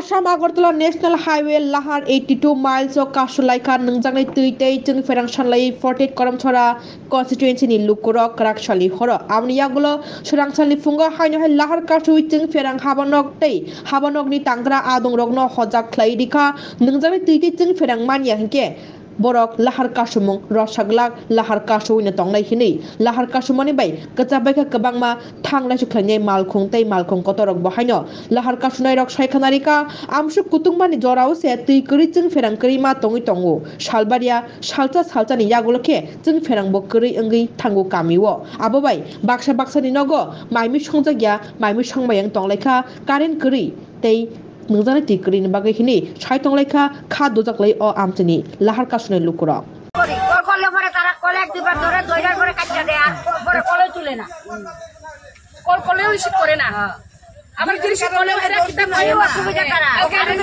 Assam Agartala National Highway Lahar 82 miles of Kasulaika Nungjangai Tuitei Jung Ferang Shanlai 48 Koramchora constituency ni Lukurok Rakshali Horo Amniagulo Shurangsali Funga Haino Lahar Kashu Jung Ferang Habanok Tei Habanok ni Tangra Adong Rogno Hojak Klaidika Nungjangai Tuitei Jung Ferang Mania Hike Borok lahar kasumung rosaglak lahar kasu ina tonglai hini lahar kasumani bai kacabai ka kabangma thanglai sukhlai malkhung tei malkhung kotorok bahaino lahar kasunai rok saikhanarika amsu kutungmani jorao se tui kuri jung ferang kuri ma tongi tongo salbaria salcha ni yagulokhe jung ferang bo kuri ongi thango kamiwo abobai baksa ni nogo maimi songjagya maimi songmayang tonglaikha current kuri tei Nungjangai tikri ni bagai hini sai tonglaika kha dojaklai o amchini lahar kasune lukura কলে পরে তারা কলে এক দুবার ধরে দইরার পরে কাটটা দেয় আর পরে কলে তুলে না কলেও রিসিভ করে না আবার রিসিভ করলে এরা কিটা কই অসুবিধা তারা কারেন্ট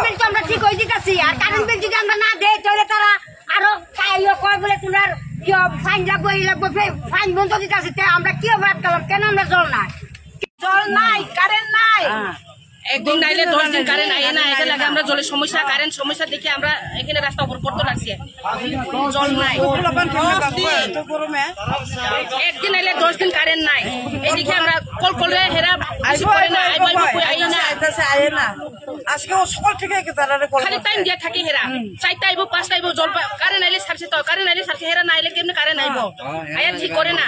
বিল তো আমরা ঠিক হই দিতাছি আর কারেন্ট বিল যদি আমরা না দেই তাহলে তারা আরো কাইও কয় বলে তোমার কি ফাইন লাগবে ফাইন বন্ধ দিতাছি তে আমরা কি অপরাধ করলাম কেন আমরা জল নাই কারেন্ট নাই একদিন নাইলে 10 দিন কারেন্ট আইে না এটা লাগে আমরা জলের সমস্যা কারেন্ট সমস্যা দেখে আমরা এখানে রাস্তা উপর করতে লাগছি জল নাই একদিন নাইলে 10 দিন কারেন্ট নাই এদিকে আমরা কল করে হেরা কিছু করে না আই না আজকে সকল থেকে খালি টাইম দিয়া থাকে হেরা 4টা আইবো 5টা আইবো জল কারেন্ট আইলে সারছে তো কারেন্ট আইলে সারছে হেরা নাইলে কেমনে কারেন্ট আইবো আয়া ঠিক করে না